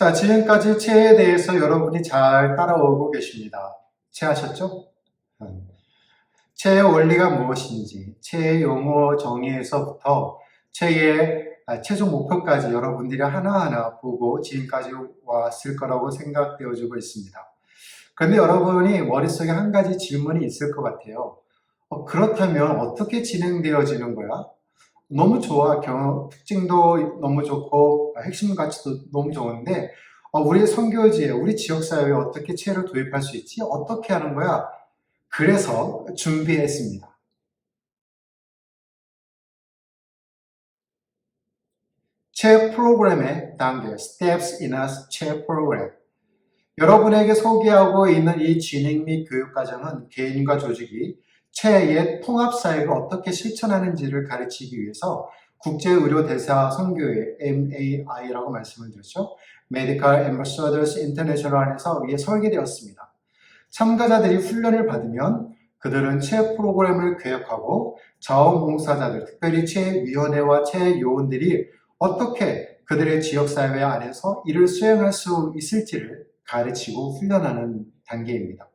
자, 지금까지 체에 대해서 여러분이 잘 따라오고 계십니다. 체하셨죠? 체의 원리가 무엇인지, 체의 용어 정의에서부터 체의 최종 목표까지 여러분들이 하나하나 보고 지금까지 왔을 거라고 생각되어지고 있습니다. 그런데 여러분이 머릿속에 한 가지 질문이 있을 것 같아요. 그렇다면 어떻게 진행되어지는 거야? 너무 좋아. 특징도 너무 좋고 핵심 가치도 너무 좋은데 우리 선교지에 우리 지역사회에 어떻게 체를 도입할 수 있지? 어떻게 하는 거야? 그래서 준비했습니다. 체 프로그램의 단계, Steps in a 체 프로그램. 여러분에게 소개하고 있는 이 진행 및 교육 과정은 개인과 조직이 체의 통합사회가 어떻게 실천하는지를 가르치기 위해서 국제의료대사 선교회 MAI라고 말씀을 드렸죠. Medical Ambassadors International 안에서 이게 설계되었습니다. 참가자들이 훈련을 받으면 그들은 체 프로그램을 계획하고 자원봉사자들, 특별히 체위원회와 체요원들이 어떻게 그들의 지역사회 안에서 이를 수행할 수 있을지를 가르치고 훈련하는 단계입니다.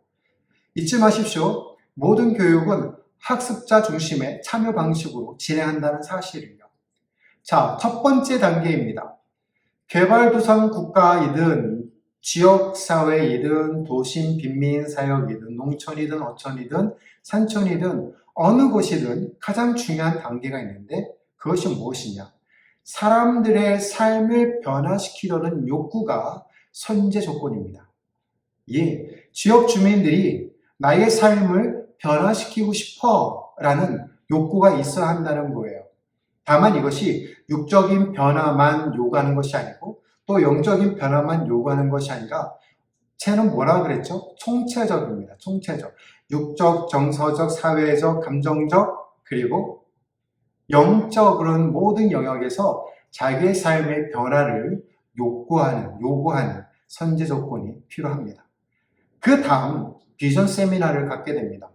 잊지 마십시오. 모든 교육은 학습자 중심의 참여 방식으로 진행한다는 사실을요. 자, 첫 번째 단계입니다. 개발도상 국가이든 지역사회이든 도심 빈민사역이든 농촌이든 어촌이든 산촌이든 어느 곳이든 가장 중요한 단계가 있는데 그것이 무엇이냐? 사람들의 삶을 변화시키려는 욕구가 선제 조건입니다. 예, 지역 주민들이 나의 삶을 변화시키고 싶어 라는 욕구가 있어야 한다는 거예요. 다만 이것이 육적인 변화만 요구하는 것이 아니고 또 영적인 변화만 요구하는 것이 아니라 체는 뭐라 그랬죠? 총체적입니다. 총체적. 육적, 정서적, 사회적, 감정적 그리고 영적 그런 모든 영역에서 자기의 삶의 변화를 요구하는 선제 조건이 필요합니다. 그 다음 비전 세미나를 갖게 됩니다.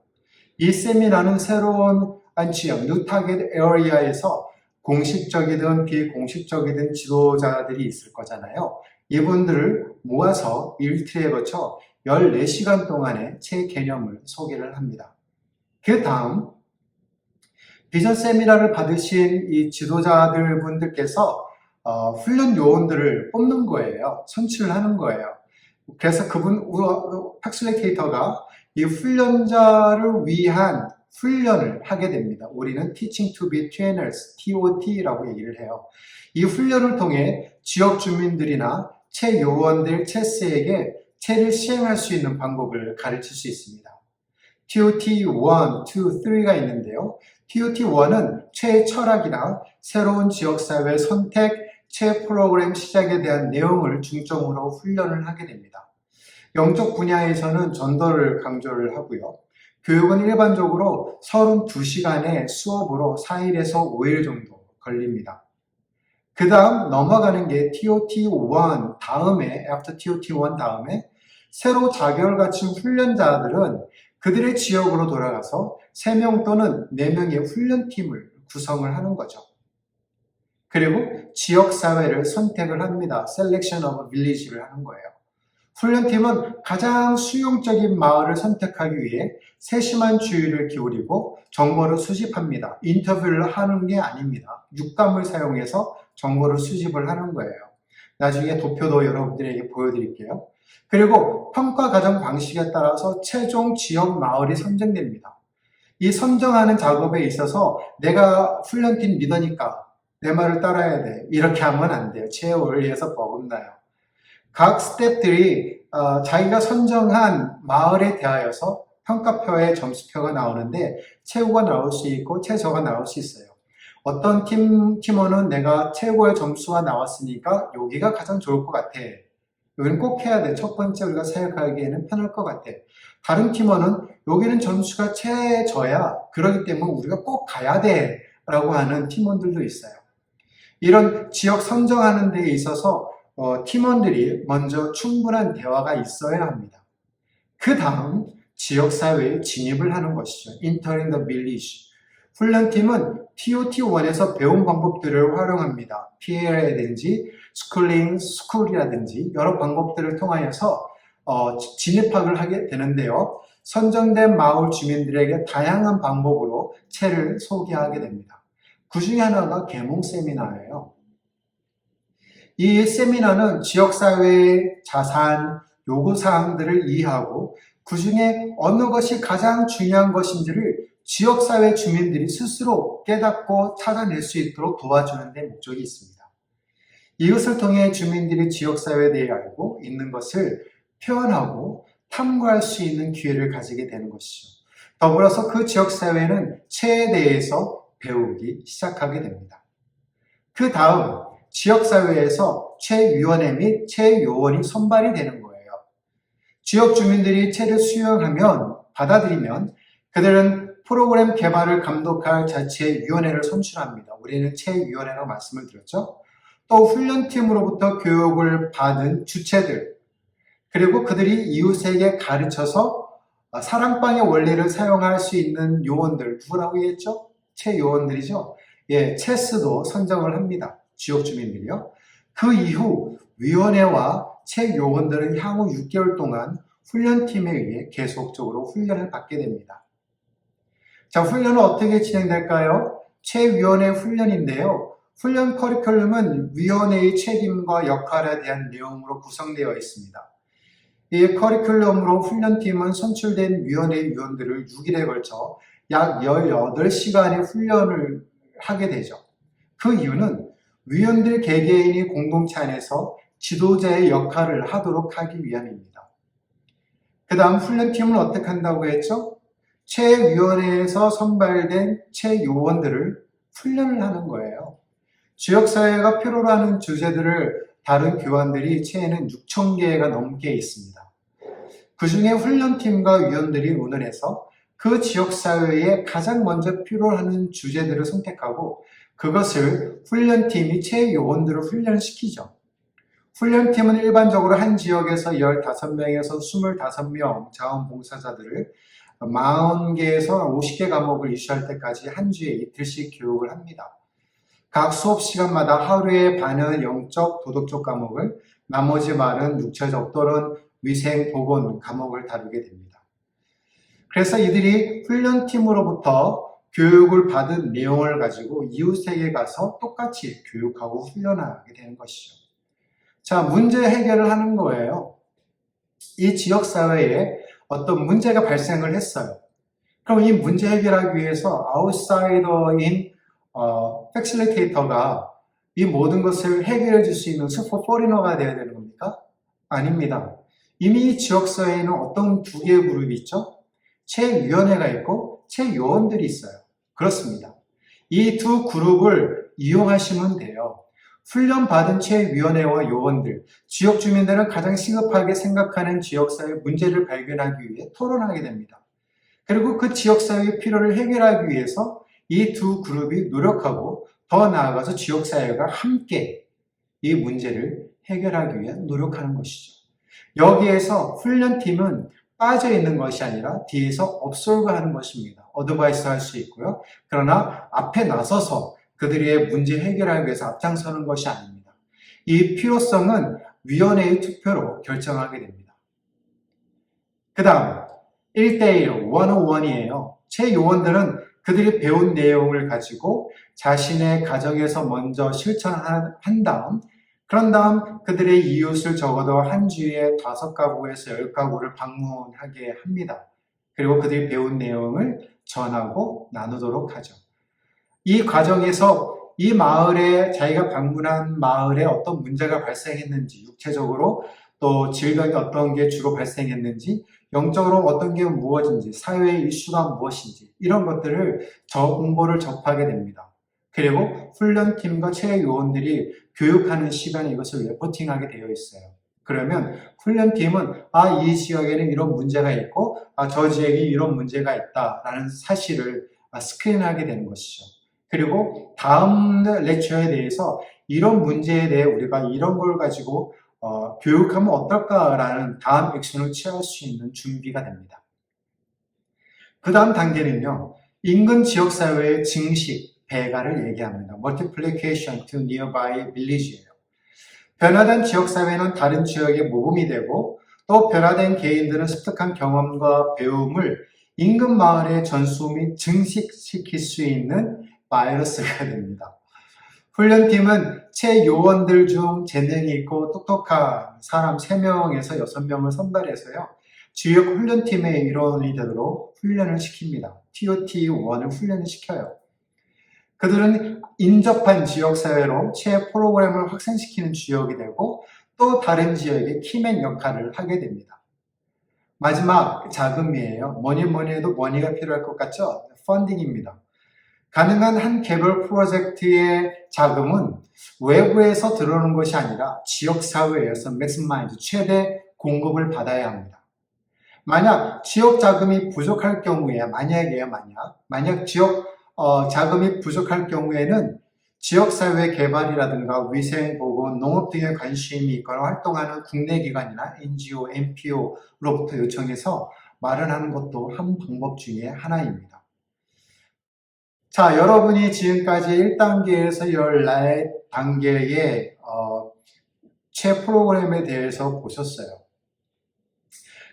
이 세미나는 새로운 지역, 뉴 타겟 에어리아에서 공식적이든 비공식적이든 지도자들이 있을 거잖아요. 이분들을 모아서 일주일에 거쳐 14시간 동안의 체 개념을 소개를 합니다. 그 다음 비전 세미나를 받으신 이 지도자들 분들께서 훈련 요원들을 뽑는 거예요. 선출을 하는 거예요. 그래서 팩실리테이터가 이 훈련자를 위한 훈련을 하게 됩니다. 우리는 Teaching to be Trainers, TOT라고 얘기를 해요. 이 훈련을 통해 지역 주민들이나 체 요원들, 체스에게 체를 시행할 수 있는 방법을 가르칠 수 있습니다. TOT 1, 2, 3가 있는데요. TOT 1은 체의 철학이나 새로운 지역사회 선택, 체 프로그램 시작에 대한 내용을 중점으로 훈련을 하게 됩니다. 영적 분야에서는 전도를 강조를 하고요. 교육은 일반적으로 32시간의 수업으로 4일에서 5일 정도 걸립니다. 그 다음 넘어가는 게 TOT 1 다음에, after TOT 1 다음에 새로 자격을 갖춘 훈련자들은 그들의 지역으로 돌아가서 3명 또는 4명의 훈련팀을 구성을 하는 거죠. 그리고 지역사회를 선택을 합니다. Selection of Village를 하는 거예요. 훈련팀은 가장 수용적인 마을을 선택하기 위해 세심한 주의를 기울이고 정보를 수집합니다. 인터뷰를 하는 게 아닙니다. 육감을 사용해서 정보를 수집을 하는 거예요. 나중에 도표도 여러분들에게 보여드릴게요. 그리고 평가 과정 방식에 따라서 최종 지역 마을이 선정됩니다. 이 선정하는 작업에 있어서 내가 훈련팀 리더니까 내 말을 따라야 돼. 이렇게 하면 안 돼요. 체의 원리에서 버금나요. 각 스태프들이 자기가 선정한 마을에 대하여서 평가표에 점수표가 나오는데 최고가 나올 수 있고 최저가 나올 수 있어요. 어떤 팀원은 내가 최고의 점수가 나왔으니까 여기가 가장 좋을 것 같아. 여기는 꼭 해야 돼. 첫 번째 우리가 생각하기에는 편할 것 같아. 다른 팀원은 여기는 점수가 최저야. 그렇기 때문에 우리가 꼭 가야 돼. 라고 하는 팀원들도 있어요. 이런 지역 선정하는 데에 있어서 팀원들이 먼저 충분한 대화가 있어야 합니다. 그 다음 지역사회에 진입을 하는 것이죠. Entering the village. 훈련팀은 TOT1에서 배운 방법들을 활용합니다. PL이라든지 스쿨링, 스쿨이라든지 여러 방법들을 통하여서 진입학을 하게 되는데요. 선정된 마을 주민들에게 다양한 방법으로 채를 소개하게 됩니다. 그 중에 하나가 계몽 세미나예요. 이 세미나는 지역사회의 자산, 요구사항들을 이해하고 그 중에 어느 것이 가장 중요한 것인지를 지역사회 주민들이 스스로 깨닫고 찾아낼 수 있도록 도와주는 데 목적이 있습니다. 이것을 통해 주민들이 지역사회에 대해 알고 있는 것을 표현하고 탐구할 수 있는 기회를 가지게 되는 것이죠. 더불어서 그 지역사회는 채에 대해서 배우기 시작하게 됩니다. 그 다음 지역사회에서 채위원회 및 채요원이 선발이 되는 거예요. 지역 주민들이 채를 수용하면, 받아들이면 그들은 프로그램 개발을 감독할 자치의 위원회를 선출합니다. 우리는 채위원회라고 말씀을 드렸죠. 또 훈련팀으로부터 교육을 받은 주체들, 그리고 그들이 이웃에게 가르쳐서 사랑방의 원리를 사용할 수 있는 요원들, 누구라고 했죠? 채요원들이죠. 예, 체스도 선정을 합니다. 지역 주민들이요. 그 이후 위원회와 채요원들은 향후 6개월 동안 훈련팀에 의해 계속적으로 훈련을 받게 됩니다. 자, 훈련은 어떻게 진행될까요? 채위원회 훈련인데요. 훈련 커리큘럼은 위원회의 책임과 역할에 대한 내용으로 구성되어 있습니다. 이 커리큘럼으로 훈련팀은 선출된 위원회 위원들을 6일에 걸쳐 약 18시간의 훈련을 하게 되죠. 그 이유는 위원들 개개인이 공동체 안에서 지도자의 역할을 하도록 하기 위함입니다. 그 다음 훈련팀은 어떻게 한다고 했죠? 채위원회에서 선발된 채요원들을 훈련을 하는 거예요. 지역사회가 필요로 하는 주제들을 다른 교환들이 채에는 6,000개가 넘게 있습니다. 그 중에 훈련팀과 위원들이 의논해서 그 지역사회에 가장 먼저 필요로 하는 주제들을 선택하고 그것을 훈련팀이 채요원들을 훈련시키죠. 훈련팀은 일반적으로 한 지역에서 15명에서 25명 자원봉사자들을 40개에서 50개 과목을 이수할 때까지 한 주에 이틀씩 교육을 합니다. 각 수업 시간마다 하루에 반은 영적, 도덕적 과목을, 나머지 반은 육체적 또는 위생, 보건 과목을 다루게 됩니다. 그래서 이들이 훈련팀으로부터 교육을 받은 내용을 가지고 이웃에게 가서 똑같이 교육하고 훈련하게 되는 것이죠. 자, 문제 해결을 하는 거예요. 이 지역사회에 어떤 문제가 발생을 했어요. 그럼 이 문제 해결하기 위해서 아웃사이더인 패실리테이터가 이 모든 것을 해결해 줄 수 있는 슈퍼 포리너가 되어야 되는 겁니까? 아닙니다. 이미 이 지역사회에는 어떤 두 개의 그룹이 있죠? 채위원회가 있고 채요원들이 있어요. 그렇습니다. 이 두 그룹을 이용하시면 돼요. 훈련받은 채위원회와 요원들, 지역 주민들은 가장 시급하게 생각하는 지역사회 문제를 발견하기 위해 토론하게 됩니다. 그리고 그 지역사회의 필요를 해결하기 위해서 이 두 그룹이 노력하고 더 나아가서 지역사회가 함께 이 문제를 해결하기 위해 노력하는 것이죠. 여기에서 훈련팀은 빠져 있는 것이 아니라 뒤에서 업솔브하는 것입니다. 어드바이스 할 수 있고요. 그러나 앞에 나서서 그들의 문제 해결하기 위해서 앞장서는 것이 아닙니다. 이 필요성은 위원회의 투표로 결정하게 됩니다. 그 다음 1대1 101이에요. 채요원들은 그들이 배운 내용을 가지고 자신의 가정에서 먼저 실천한 다음 그런 다음 그들의 이웃을 적어도 한 주에 5가구에서 10가구를 방문하게 합니다. 그리고 그들이 배운 내용을 전하고 나누도록 하죠. 이 과정에서 이 마을에 자기가 방문한 마을에 어떤 문제가 발생했는지 육체적으로 또 질병이 어떤 게 주로 발생했는지 영적으로 어떤 게 무엇인지 사회의 이슈가 무엇인지 이런 것들을 정보를 접하게 됩니다. 그리고 훈련팀과 채요원들이 교육하는 시간에 이것을 레포팅하게 되어 있어요. 그러면 훈련팀은 이 지역에는 이런 문제가 있고 저 지역에 이런 문제가 있다라는 사실을 스크린하게 되는 것이죠. 그리고 다음 렉처에 대해서 이런 문제에 대해 우리가 이런 걸 가지고 교육하면 어떨까라는 다음 액션을 취할 수 있는 준비가 됩니다. 그 다음 단계는요. 인근 지역사회의 증식, 배가를 얘기합니다. multiplication to nearby village예요. 변화된 지역사회는 다른 지역에 모범이 되고 또 변화된 개인들은 습득한 경험과 배움을 인근 마을의 전수 및 증식시킬 수 있는 바이러스가 됩니다. 훈련팀은 채 요원들 중 재능이 있고 똑똑한 사람 3명에서 6명을 선발해서요. 지역 훈련팀의 일원이 되도록 훈련을 시킵니다. TOT1을 훈련을 시켜요. 그들은 인접한 지역사회로 채 프로그램을 확산시키는 지역이 되고 또 다른 지역의 키맨 역할을 하게 됩니다. 마지막 자금이에요. 뭐니 해도 머니가 필요할 것 같죠? 펀딩입니다. 가능한 한 개별 프로젝트의 자금은 외부에서 들어오는 것이 아니라 지역사회에서 맥시마이즈, 최대 공급을 받아야 합니다. 만약 지역 자금이 부족할 경우에, 만약 지역 자금이 부족할 경우에는 지역사회 개발이라든가 위생보건, 농업 등에 관심이 있거나 활동하는 국내 기관이나 NGO, NPO로부터 요청해서 마련하는 것도 한 방법 중에 하나입니다. 자, 여러분이 지금까지 1단계에서 14단계의 채 프로그램에 대해서 보셨어요.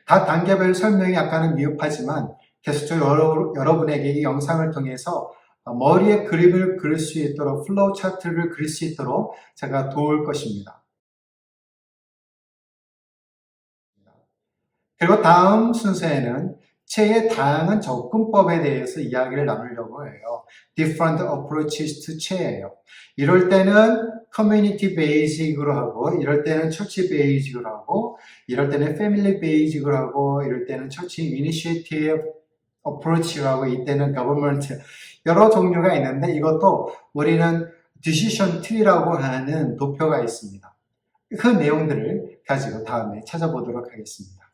각 단계별 설명이 약간은 미흡하지만 계속적으로 여러분에게 이 영상을 통해서 머리에 그림을 그릴 수 있도록, 플로우 차트를 그릴 수 있도록 제가 도울 것입니다. 그리고 다음 순서에는 채의 다양한 접근법에 대해서 이야기를 나누려고 해요. Different approaches to 채예요. 이럴 때는 커뮤니티 베이직으로 하고, 이럴 때는 처치 베이직으로 하고, 이럴 때는 패밀리 베이직으로 하고, 이럴 때는 처치 이니시에이티브 어프로치라고, 이때는 거버먼트, 여러 종류가 있는데 이것도 우리는 디시션 트리라고 하는 도표가 있습니다. 그 내용들을 가지고 다음에 찾아보도록 하겠습니다.